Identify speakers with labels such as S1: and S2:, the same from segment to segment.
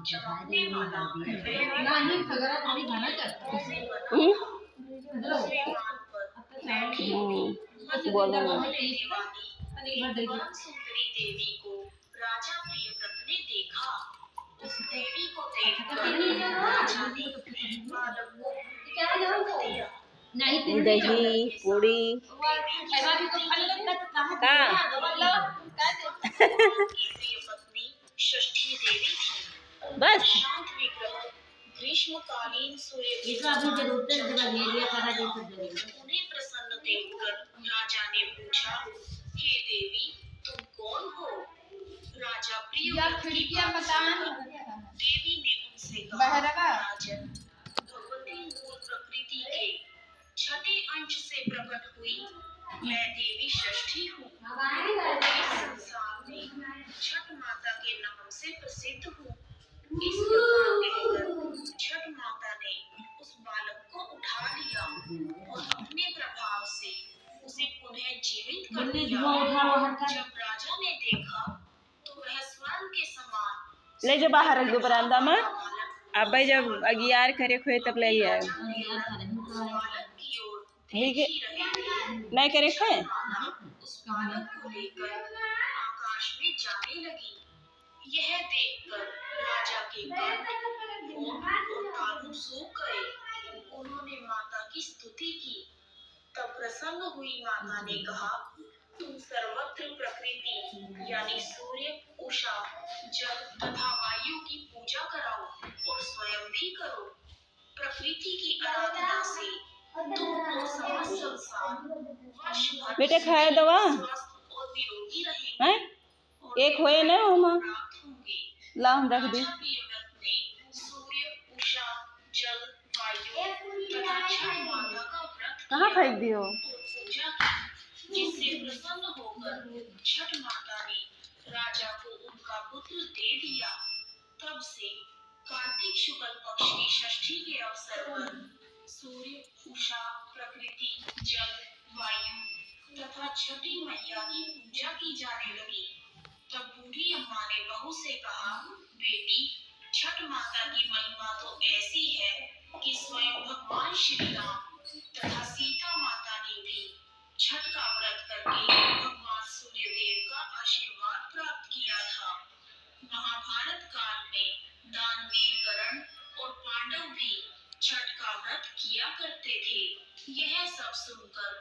S1: चमकने वाला वह
S2: नहीं खगरा थोड़ी खाना चाहता
S1: उसे बना था। उसके मान पर बैठी हुई
S2: बोलो
S1: एक परम सुंदरी देवी को राजा प्रियव्रत ने देखा। उस देवी को देखकर राजा ने बालक को दिया।
S2: दही पूड़ी
S1: प्रिय पत्नी षष्ठी देवी थी।
S2: बस
S1: शांत विग्रह ग्रीष्मकालीन सूर्य उन्हें प्रसन्न देखकर राजा ने पूछा, हे देवी तुम कौन हो? राजा प्रियव्रत की बात सुनकर देवी ने उनसे कहा, राजन भगवती मूल प्रकृति के छठे अंश से प्रकट हुई मैं देवी षष्ठी हूँ। इस संसार में छठ माता के नाम से प्रसिद्ध हूँ। इस प्रकार कहकर छठ माता ने उस बालक को उठा लिया और अपने प्रभाव से उसे पुनः जीवित कर दिया। जब राजा ने देखा तो वह स्वर्ण के समान
S2: ले जो बाहर रख दो बरामदा में। अब भाई जब अगियार करे खोए तब ले आए
S1: बालक की ओर देख ही रहे थे।
S2: नहीं करे खोए
S1: उस बालक को लेकर आकाश में जाने लगी। यह देखकर राजा के कंठ और तालु सूख गए। उन्होंने माता की स्तुति की। तब प्रसन्न हुई माता ने कहा, तुम सर्वत्र प्रकृति यानी सूर्य, उषा, जल तथा वायु की पूजा कराओ और स्वयं भी करो। प्रकृति की आराधना से तुमको समस्त संसार वर्ष भर
S2: बेटे खाए दवा
S1: स्वस्थ और निरोगी रहेंगे।
S2: हैं एक होए ना ओमा
S1: प्राप्त होंगे।
S2: ला हम रख दे।
S1: राजा प्रियव्रत ने सूर्य, उषा, जल, वायु तथा छठ माता का व्रत
S2: कहाँ
S1: किया
S2: फेंक दियो
S1: और पूजा की, जिससे प्रसन्न होकर छठ माता ने राजा को उनका पुत्र दे दिया। तब से कार्तिक शुक्ल पक्ष की षष्ठी के अवसर पर सूर्य, उषा, प्रकृति, जल, वायु तथा छठी मैया की पूजा की जाने लगी। तब बूढ़ी अम्मा ने बहू से कहा, बेटी छठ माता की महिमा तो ऐसी है कि स्वयं भगवान श्री राम तथा सीता माता ने भी छठ का व्रत करके भगवान सूर्यदेव का आशीर्वाद प्राप्त किया था। महाभारत काल में दानवीर कर्ण और पांडव भी छठ का व्रत किया करते थे। यह सब सुनकर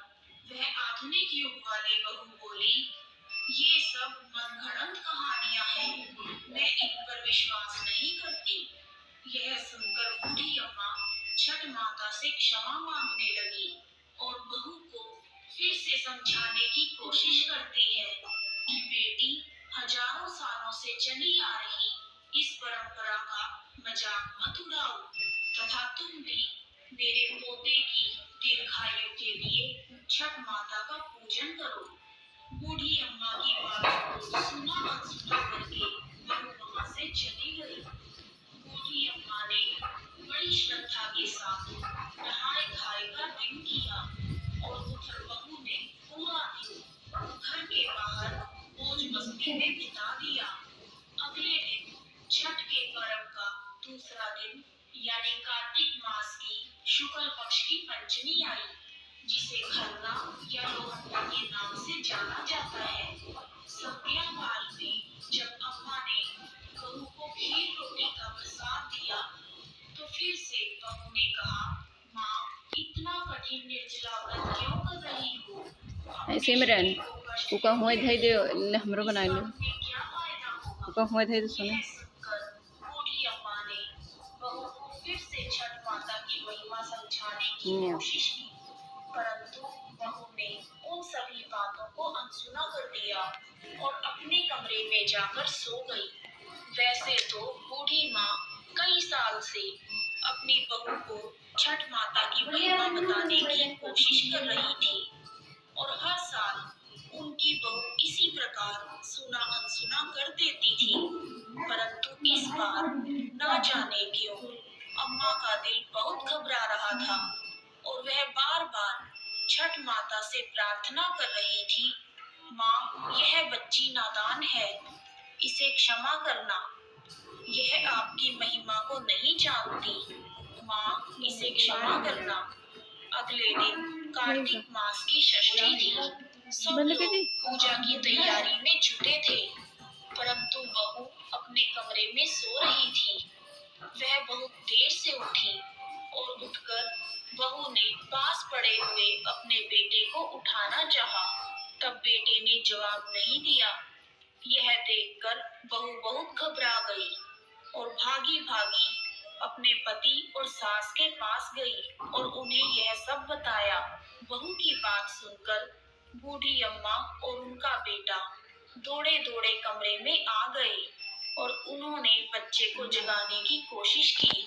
S1: वह आधुनिक युग वाली बहू बोली, ये सब मनगढ़ंत कहानियां हैं, मैं इन पर विश्वास नहीं करती। यह सुनकर बूढ़ी अम्मा छठ माता से क्षमा मांगने लगी और बहू को फिर से समझाने की कोशिश करती है कि बेटी हजारों सालों से चली आ रही इस परंपरा का मजाक मत उड़ाओ तथा तुम भी मेरे पोते की दीर्घायु के लिए छठ माता का पूजन करो। बूढ़ी अम्मा की बात को सुना अनसुना करके बहू वहां से चली गई। बूढ़ी अम्मा ने बड़ी श्रद्धा के साथ नहाए खाए का दिन किया और उधर बहू ने पूरा दिन घर के बाहर मौज मस्ती में बिता दिया। अगले दिन छठ के पर्व का दूसरा दिन यानी कार्तिक मास की शुक्ल पक्ष की पंचमी आई, जिसे खरना या लोहंडा के नाम से जाना जाता है। संध्या काल में जब अम्मा ने बहू को खीर रोटी का प्रसाद दिया तो फिर से बहू ने कहा, माँ इतना कठिन निर्जला व्रत क्यों कर रही हो?
S2: सिमरन उका हुए धई दे हमरो बना ले
S1: क्या फायदा होगा?
S2: उका हुए धई सुने
S1: यह सुनकर बूढ़ी अम्मा ने बहू को फिर से छठ माता की महिमा समझाने की कोशिश की, परंतु बहू ने उन सभी बातों को अनसुना कर दिया और अपने कमरे में जाकर सो गई। वैसे तो बूढ़ी माँ कई साल से अपनी बहू को छठ माता की महिमा बताने की कोशिश कर रही थी और हर साल उनकी बहू इसी प्रकार सुना अनसुना कर देती थी, परंतु इस बार ना जाने क्यों अम्मा का दिल बहुत घबरा रहा था और वह बार बार छठ माता से प्रार्थना कर रही थी, माँ यह बच्ची नादान है, इसे क्षमा करना, यह आपकी उनकी महिमा को नहीं जानती। माँ, इसे क्षमा करना। अगले दिन कार्तिक मास की षष्ठी थी। सब लोग पूजा की तैयारी में जुटे थे, परंतु बहू अपने कमरे में सो रही थी। वह बहुत देर से उठी और उठकर बहू ने पास पड़े हुए अपने बेटे को उठाना चाहा, तब बेटे ने जवाब नहीं दिया। यह देखकर बहू बहुत घबरा गई और भागी भागी अपने पति और सास के पास गई और उन्हें यह सब बताया। बहू की बात सुनकर बूढ़ी अम्मा और उनका बेटा दौड़े दौड़े कमरे में आ गए और उन्होंने बच्चे को जगाने की कोशिश की,